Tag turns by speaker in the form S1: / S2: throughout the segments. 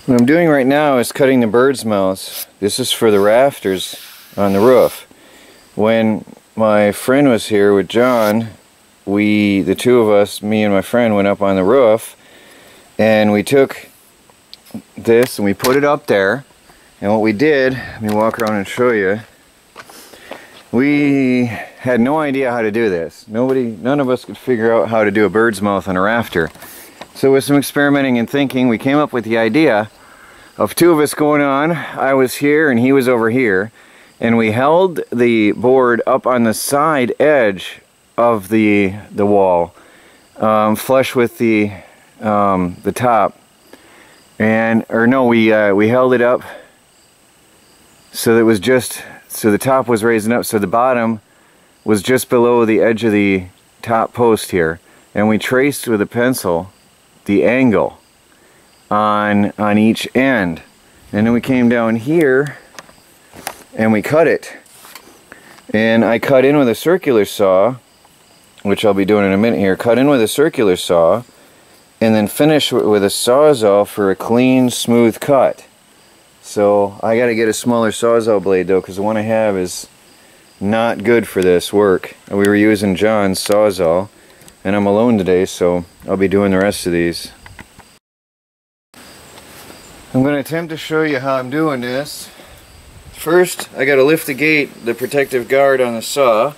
S1: What I'm doing right now is cutting the birdsmouths. This is for the rafters on the roof. When my friend was here with John, the two of us, me and my friend, went up on the roof and we took this and we put it up there. And what we did, let me walk around and show you. We had no idea how to do this. None of us could figure out how to do a bird's mouth on a rafter. So with some experimenting and thinking, we came up with the idea of two of us going on. I was here and he was over here, and we held the board up on the side edge of the wall, flush with the top, we held it up so that it was just so the top was raising up, so the bottom was just below the edge of the top post here, and we traced with a pencil the angle on each end, and then we came down here and we cut it, and I cut in with a circular saw, which I'll be doing in a minute here. Cut in with a circular saw and then finish with a sawzall for a clean, smooth cut. So I got to get a smaller sawzall blade though, because the one I have is not good for this work. We were using John's sawzall, and I'm alone today, so I'll be doing the rest of these. I'm going to attempt to show you how I'm doing this. First, I got to lift the gate, the protective guard on the saw.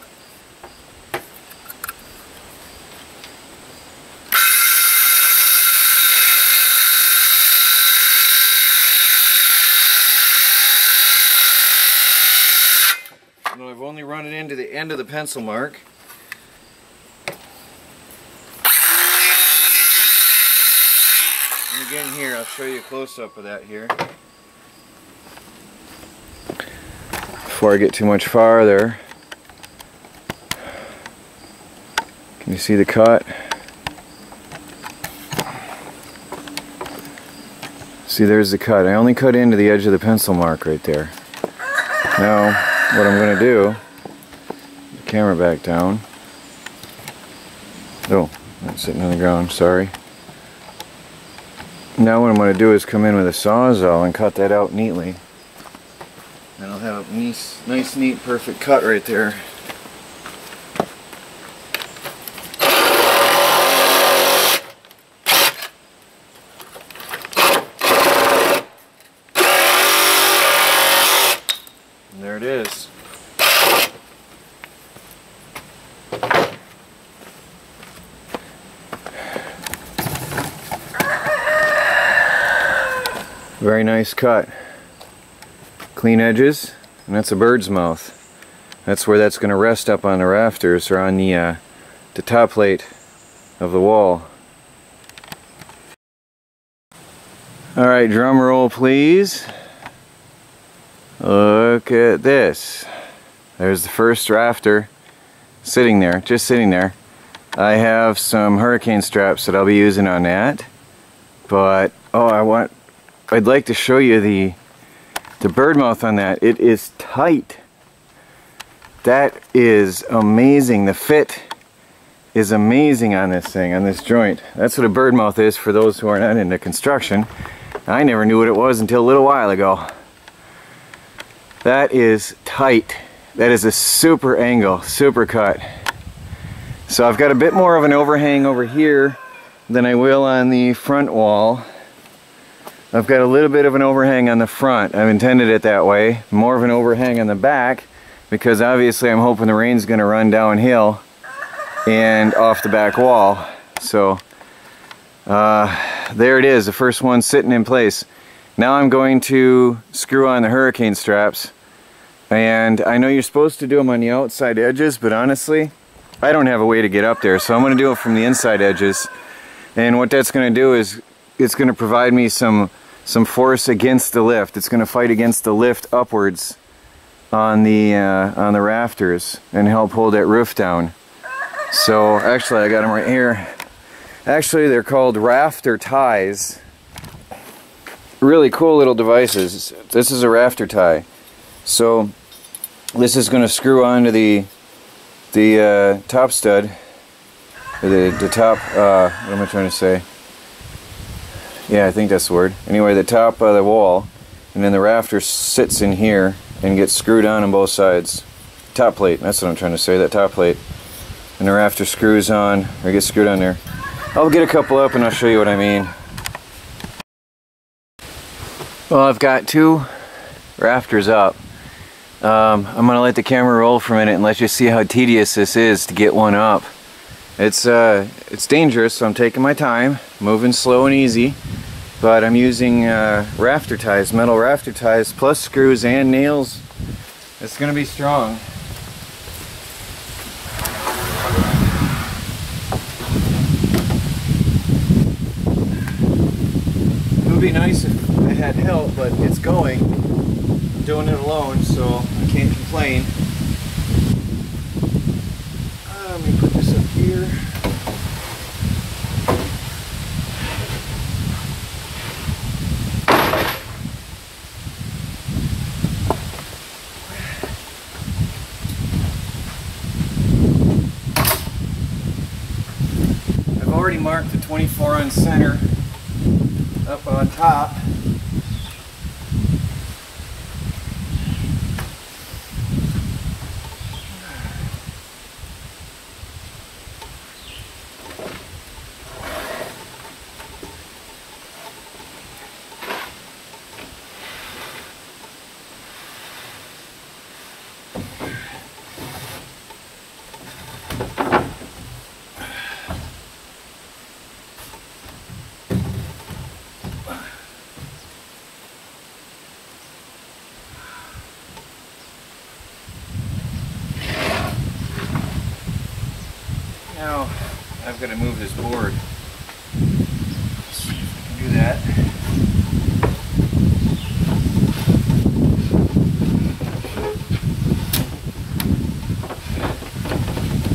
S1: And I've only run it into the end of the pencil mark. And again here, I'll show you a close-up of that here. Before I get too much farther, can you see the cut? See, there's the cut. I only cut into the edge of the pencil mark right there. Now, what I'm going to do, the camera back down. Oh, that's sitting on the ground, sorry. Now what I'm going to do is come in with a sawzall and cut that out neatly. And I'll have a nice, neat, perfect cut right there. And there it is. Very nice cut. Clean edges, and that's a bird's mouth. That's where that's going to rest up on the rafters or on the top plate of the wall. Alright, drum roll please. Look at this. There's the first rafter sitting there, just sitting there. I have some hurricane straps that I'll be using on that, but I'd like to show you the bird mouth on that. It is tight. That is amazing. The fit is amazing on this thing, on this joint. That's what a bird mouth is for those who are not into construction. I never knew what it was until a little while ago. That is tight. That is a super angle, super cut. So I've got a bit more of an overhang over here than I will on the front wall. I've got a little bit of an overhang on the front. I've intended it that way. More of an overhang on the back, because obviously I'm hoping the rain's going to run downhill and off the back wall. So there it is, the first one sitting in place. Now I'm going to screw on the hurricane straps, and I know you're supposed to do them on the outside edges, but honestly I don't have a way to get up there, so I'm going to do it from the inside edges. And what that's going to do is it's going to provide me some force against the lift. It's going to fight against the lift upwards on the rafters and help hold that roof down. So actually I got them right here. Actually they're called rafter ties. Really cool little devices. This is a rafter tie. So this is going to screw onto the top stud, the top, what am I trying to say? Yeah, I think that's the word. Anyway, the top of the wall, and then the rafter sits in here and gets screwed on both sides. Top plate, that's what I'm trying to say, that top plate. And the rafter screws on, or gets screwed on there. I'll get a couple up and I'll show you what I mean. Well, I've got 2 rafters up. I'm going to let the camera roll for a minute and let you see how tedious this is to get one up. It's dangerous, so I'm taking my time, moving slow and easy. But I'm using rafter ties, metal rafter ties, plus screws and nails. It's going to be strong. It would be nice if I had help, but it's going. I'm doing it alone, so I can't complain. Let me put this up here. I've already marked the 24 on center up on top. Now I've got to move this board. Let's see if I can do that.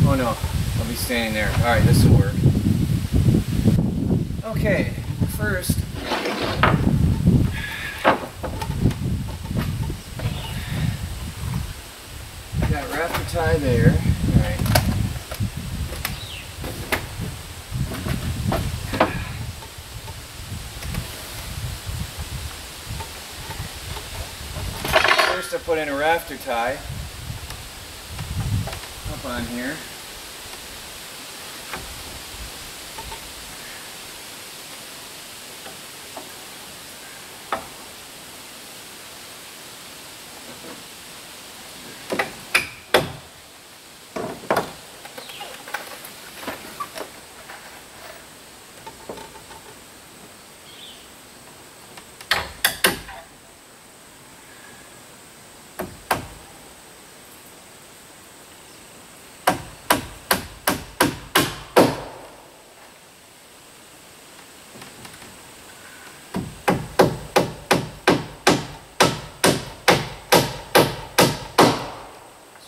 S1: Oh no, I'll be standing there. Alright, this will work. Okay, first I got rafter tie there. Alright. First I put in a rafter tie up on here.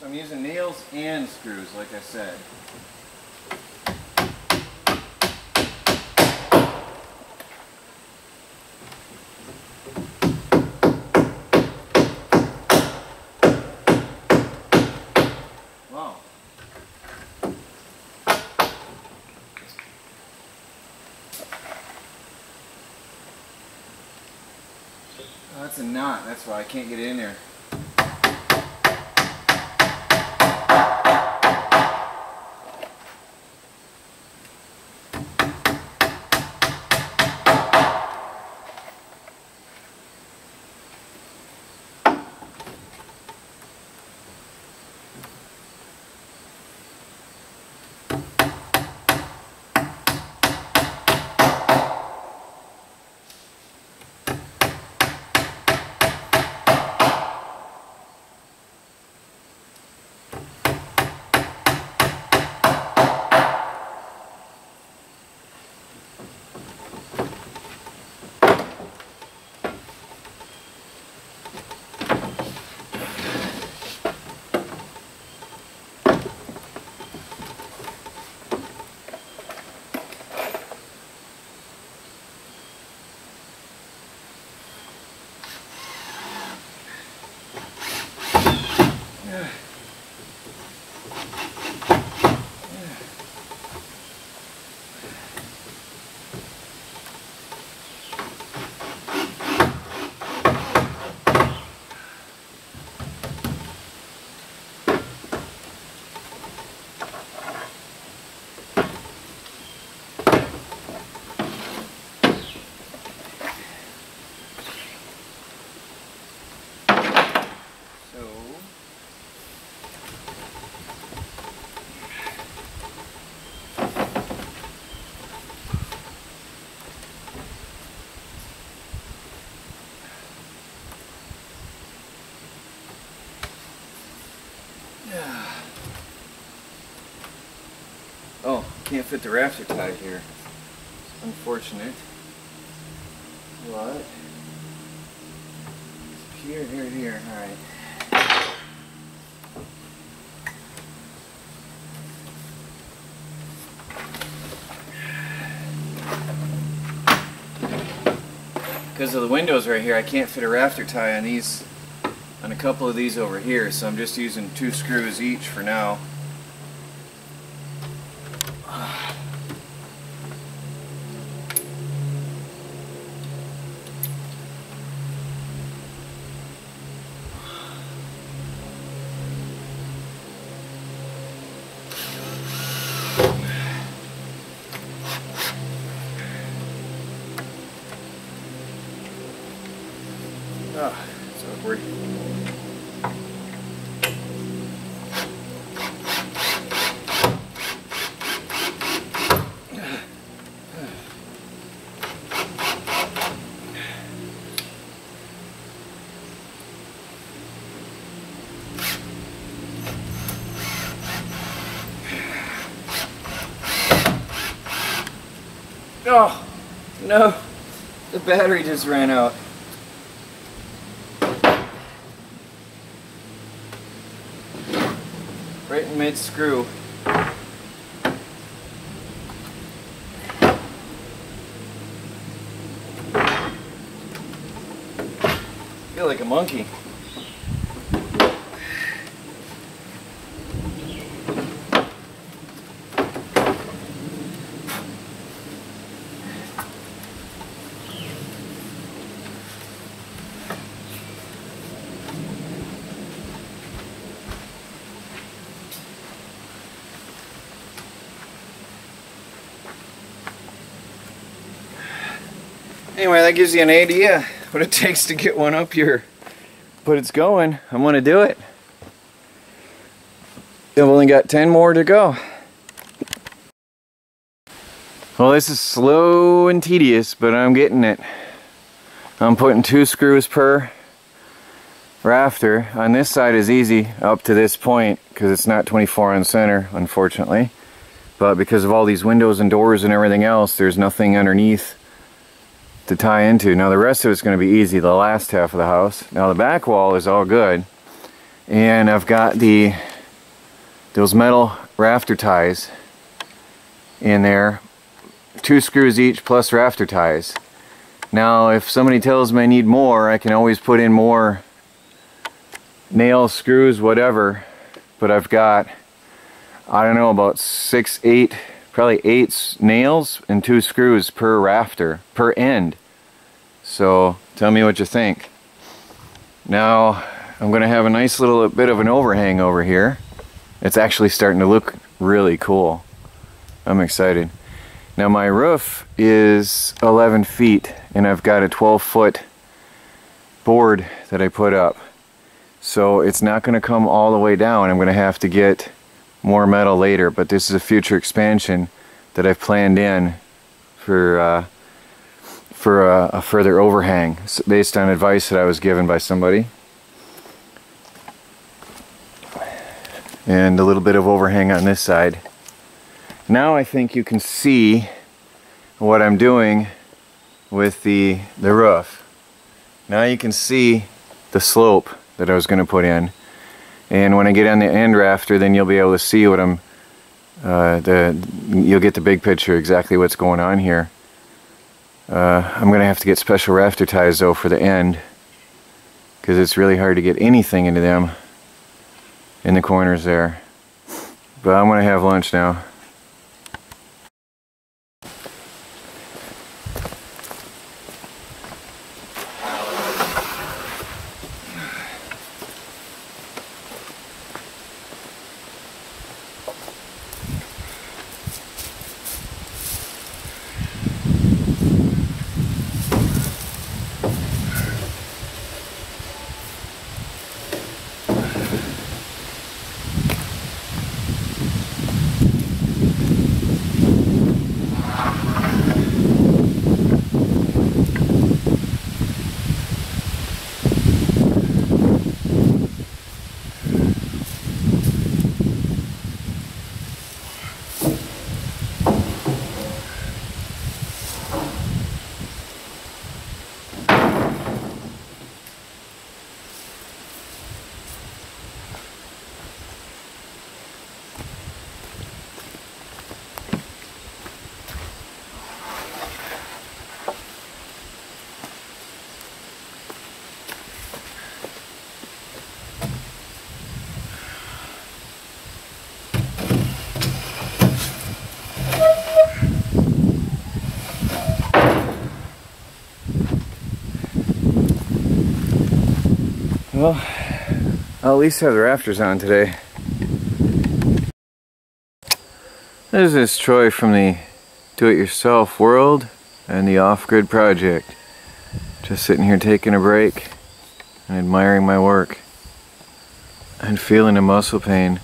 S1: I'm using nails and screws, like I said. Wow. Oh, that's a knot, that's why I can't get it in there. fit the rafter tie here. It's unfortunate. What? Here. Alright. Because of the windows right here, I can't fit a rafter tie on these, on a couple of these over here, so I'm just using 2 screws each for now. Oh, it's awkward. Oh, no, the battery just ran out. Right in mid-screw. Feel like a monkey. Anyway, that gives you an idea what it takes to get one up here. But it's going. I'm going to do it. I've only got 10 more to go. Well, this is slow and tedious, but I'm getting it. I'm putting 2 screws per rafter. On this side is easy up to this point because it's not 24 on center, unfortunately. But because of all these windows and doors and everything else, there's nothing underneath to tie into. Now the rest of it's going to be easy, the last half of the house. Now the back wall is all good, and I've got those metal rafter ties in there, 2 screws each plus rafter ties. Now if somebody tells me I need more, I can always put in more nails, screws, whatever, but I've got, I don't know, about 6, 8, probably 8 nails and 2 screws per rafter, per end. So tell me what you think. Now I'm going to have a nice little bit of an overhang over here. It's actually starting to look really cool. I'm excited. Now my roof is 11 feet and I've got a 12-foot board that I put up. So it's not going to come all the way down. I'm going to have to get more metal later, but this is a future expansion that I've planned in for a further overhang based on advice that I was given by somebody. And a little bit of overhang on this side. Now I think you can see what I'm doing with the roof. Now you can see the slope that I was going to put in. And when I get on the end rafter, then you'll be able to see what I'm, you'll get the big picture, exactly what's going on here. I'm going to have to get special rafter ties though for the end, because it's really hard to get anything into them in the corners there. But I'm going to have lunch now. Well, I'll at least have the rafters on today. This is Troy from the Do-It-Yourself World and the Off-Grid Project. Just sitting here taking a break and admiring my work and feeling a muscle pain.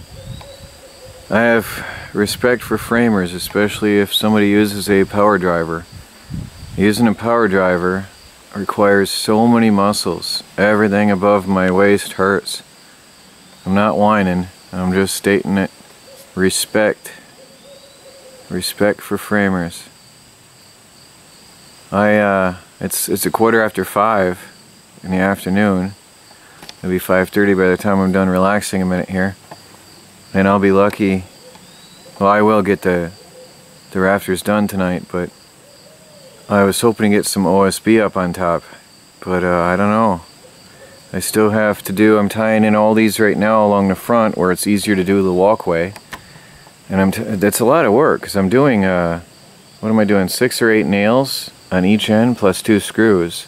S1: I have respect for framers, especially if somebody uses a power driver. Using a power driver requires so many muscles. Everything above my waist hurts. I'm not whining, I'm just stating it. Respect. Respect for framers. It's 5:15 in the afternoon. It'll be 5:30 by the time I'm done relaxing a minute here. And I'll be lucky. Well, I will get the rafters done tonight, but I was hoping to get some OSB up on top. But I don't know. I still have to do, I'm tying in all these right now along the front where it's easier to do the walkway. And that's a lot of work, because I'm doing, what am I doing, 6 or 8 nails on each end plus 2 screws.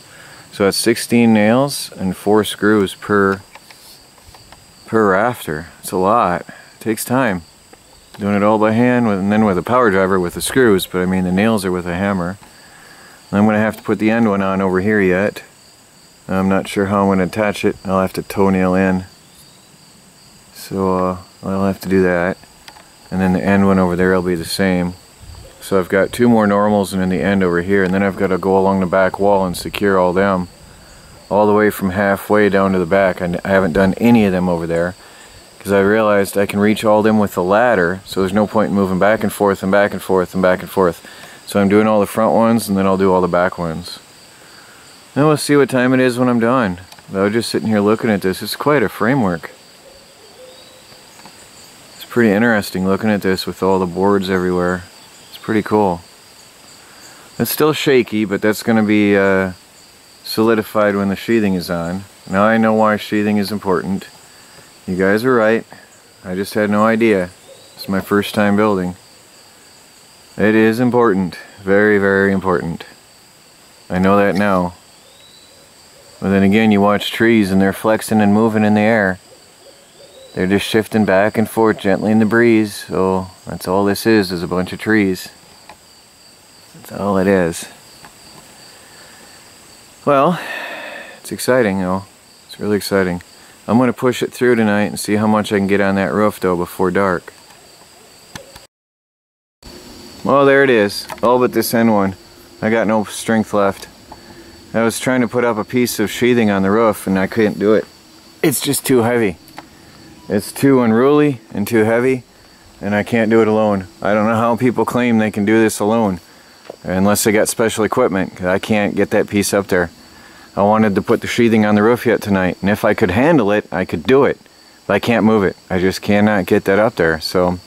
S1: So that's 16 nails and 4 screws per rafter. It's a lot. It takes time. Doing it all by hand and then with a power driver with the screws, but I mean the nails are with a hammer. And I'm going to have to put the end one on over here yet. I'm not sure how I'm going to attach it. I'll have to toenail in. So I'll have to do that. And then the end one over there will be the same. So I've got 2 more normals and then the end over here, and then I've got to go along the back wall and secure all them all the way from halfway down to the back. I haven't done any of them over there because I realized I can reach all them with the ladder, so there's no point in moving back and forth and back and forth and back and forth. So I'm doing all the front ones and then I'll do all the back ones. Then we'll see what time it is when I'm done. But I was just sitting here looking at this. It's quite a framework. It's pretty interesting looking at this with all the boards everywhere. Pretty cool. It's still shaky, but that's going to be solidified when the sheathing is on. Now I know why sheathing is important. You guys are right. I just had no idea. It's my first time building. It is important. Very, very important. I know that now. But then again, you watch trees and they're flexing and moving in the air. They're just shifting back and forth gently in the breeze. So that's all this is a bunch of trees. That's all it is. Well, it's exciting though. It's really exciting. I'm going to push it through tonight and see how much I can get on that roof though before dark. Well, there it is. All but this end one. I got no strength left. I was trying to put up a piece of sheathing on the roof and I couldn't do it. It's just too heavy. It's too unruly and too heavy, and I can't do it alone. I don't know how people claim they can do this alone, unless they got special equipment, 'cause I can't get that piece up there. I wanted to put the sheathing on the roof yet tonight, and if I could handle it, I could do it, but I can't move it. I just cannot get that up there, so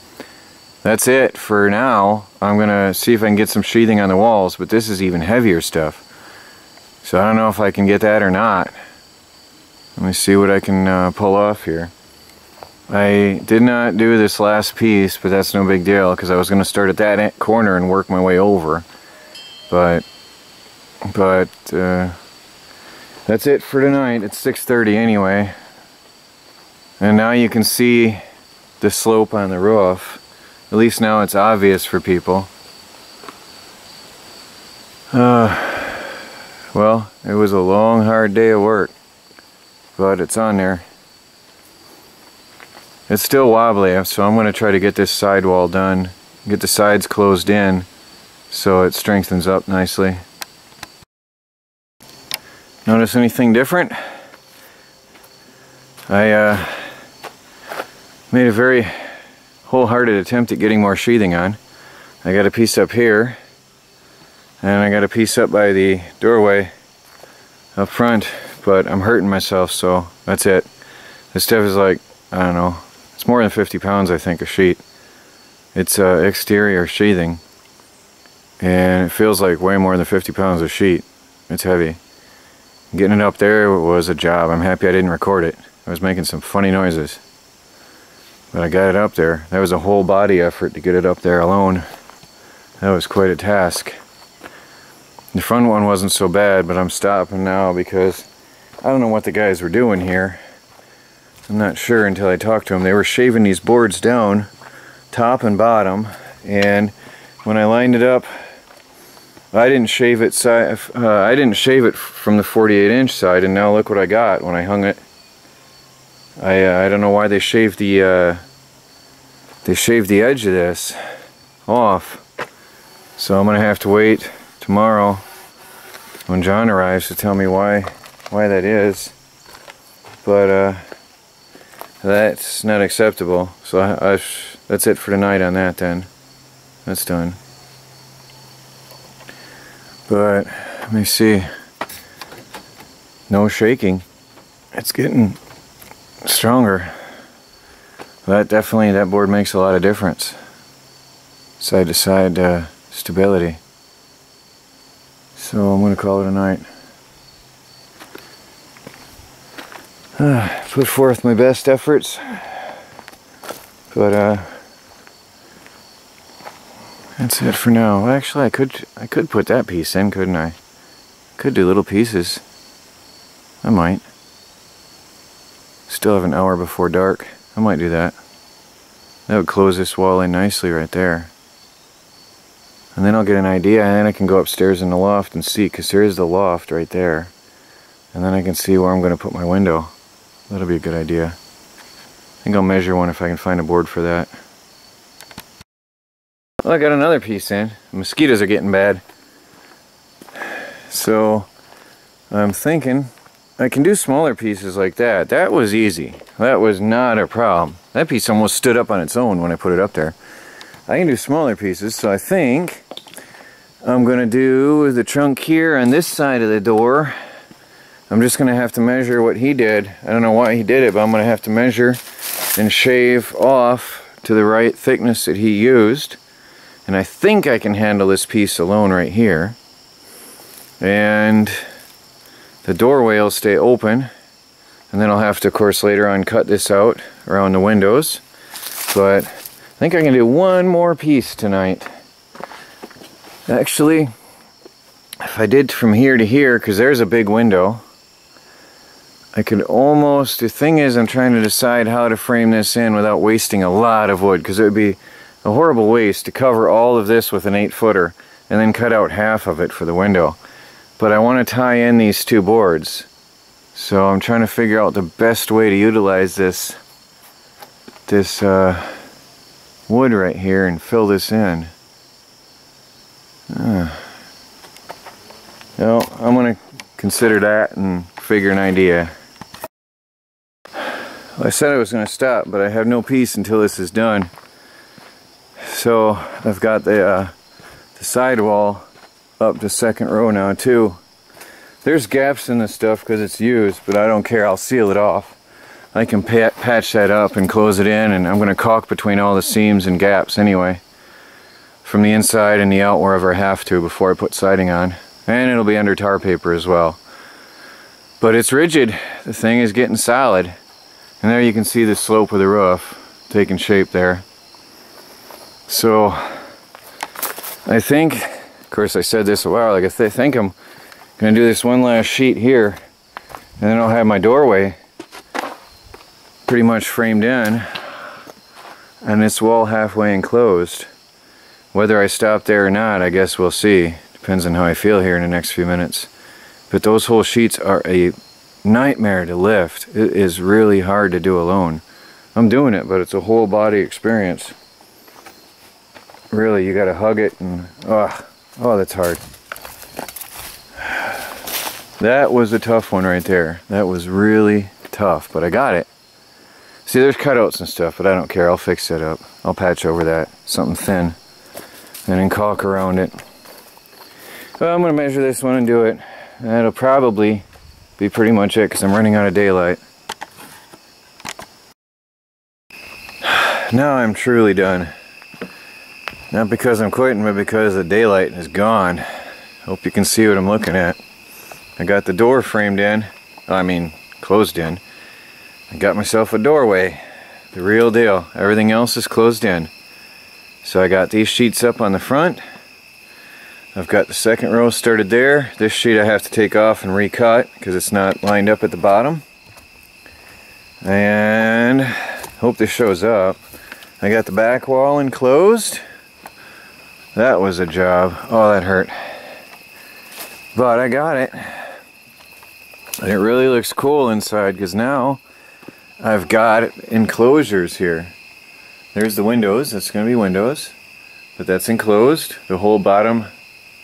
S1: that's it for now. I'm going to see if I can get some sheathing on the walls, but this is even heavier stuff. So I don't know if I can get that or not. Let me see what I can pull off here. I did not do this last piece, but that's no big deal because I was going to start at that corner and work my way over. But that's it for tonight. It's 6:30 anyway. And now you can see the slope on the roof. At least now it's obvious for people. Well, it was a long, hard day of work, but it's on there. It's still wobbly, so I'm going to try to get this sidewall done, get the sides closed in so it strengthens up nicely. Notice anything different? I made a very wholehearted attempt at getting more sheathing on. I got a piece up here, and I got a piece up by the doorway up front, but I'm hurting myself, so that's it. This stuff is like, I don't know, it's more than 50 pounds, I think, a sheet. It's exterior sheathing, and it feels like way more than 50 pounds a sheet. It's heavy. Getting it up there was a job. I'm happy I didn't record it. I was making some funny noises, but I got it up there. That was a whole body effort to get it up there alone. That was quite a task. The front one wasn't so bad, but I'm stopping now because I don't know what the guys were doing here. I'm not sure until I talked to them. They were shaving these boards down, top and bottom, and when I lined it up, I didn't shave it from the 48-inch side, and now look what I got when I hung it. I don't know why they shaved the edge of this off. So I'm gonna have to wait tomorrow when John arrives to tell me why that is. But that's not acceptable. So that's it for tonight on that then. That's done. But let me see. No shaking. It's getting stronger. That board makes a lot of difference. Side to side stability. So I'm going to call it a night. Put forth my best efforts, but that's it for now. Well, actually, I could put that piece in, couldn't I? Could do little pieces. I might. Still have an hour before dark. I might do that. That would close this wall in nicely right there. And then I'll get an idea, and then I can go upstairs in the loft and see, because there is the loft right there. And then I can see where I'm going to put my window. That'll be a good idea. I think I'll measure one if I can find a board for that. Well, I got another piece in. The mosquitoes are getting bad. So I'm thinking I can do smaller pieces like that. That was easy. That was not a problem. That piece almost stood up on its own when I put it up there. I can do smaller pieces, so I think I'm going to do the trunk here on this side of the door. I'm just going to have to measure what he did. I don't know why he did it, but I'm going to have to measure and shave off to the right thickness that he used. And I think I can handle this piece alone right here. And the doorway will stay open. And then I'll have to, of course, later on cut this out around the windows. But I think I can do one more piece tonight. Actually, if I did from here to here, because there's a big window, I could almost, the thing is I'm trying to decide how to frame this in without wasting a lot of wood, because it would be a horrible waste to cover all of this with an 8-footer and then cut out half of it for the window. But I want to tie in these two boards, so I'm trying to figure out the best way to utilize this wood right here and fill this in. No, I'm going to consider that and figure an idea. Well, I said I was going to stop, but I have no peace until this is done. So I've got the sidewall up to second row now too. There's gaps in this stuff because it's used, but I don't care. I'll seal it off. I can patch that up and close it in, and I'm going to caulk between all the seams and gaps anyway, from the inside and the out wherever I have to before I put siding on. And it'll be under tar paper as well. But it's rigid. The thing is getting solid. And there you can see the slope of the roof taking shape there. So I think, of course I said this a while ago, I think I'm going to do this one last sheet here, and then I'll have my doorway pretty much framed in and this wall halfway enclosed. Whether I stop there or not, I guess we'll see. Depends on how I feel here in the next few minutes. But those whole sheets are a nightmare to lift. It is really hard to do alone. I'm doing it, but it's a whole body experience. Really, you gotta hug it and oh, that's hard. That was a tough one right there. That was really tough, but I got it. See, there's cutouts and stuff, but I don't care. I'll fix it up. I'll patch over that, something thin, and then caulk around it. Well, I'm gonna measure this one and do it. That'll probably be pretty much it, because I'm running out of daylight. Now I'm truly done. Not because I'm quitting, but because the daylight is gone. Hope you can see what I'm looking at. I got the door framed in. Closed in. I got myself a doorway. The real deal. Everything else is closed in. So I got these sheets up on the front. I've got the second row started there. This sheet I have to take off and recut because it's not lined up at the bottom. And hope this shows up. I got the back wall enclosed. That was a job. Oh, that hurt. But I got it. And it really looks cool inside because now I've got enclosures here. There's the windows. That's going to be windows. But that's enclosed. The whole bottom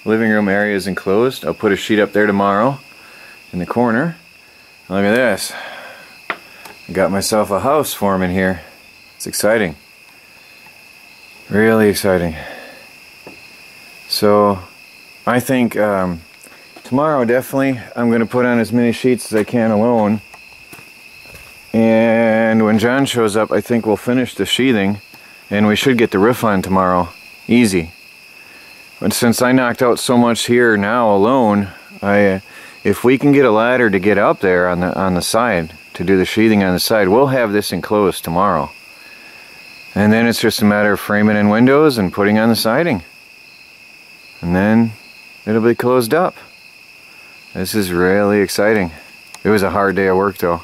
S1: living room area is enclosed. I'll put a sheet up there tomorrow in the corner. Look at this. I got myself a house forming here. It's exciting. Really exciting. So I think tomorrow definitely I'm going to put on as many sheets as I can alone. And when John shows up, I think we'll finish the sheathing and we should get the roof on tomorrow. Easy. But since I knocked out so much here now alone, if we can get a ladder to get up there on the side to do the sheathing on the side, we'll have this enclosed tomorrow. And then it's just a matter of framing in windows and putting on the siding. And then it'll be closed up. This is really exciting. It was a hard day of work though.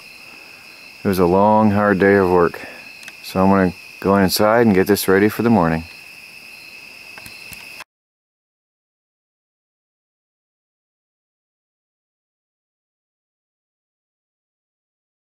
S1: It was a long, hard day of work. So I'm going to go inside and get this ready for the morning.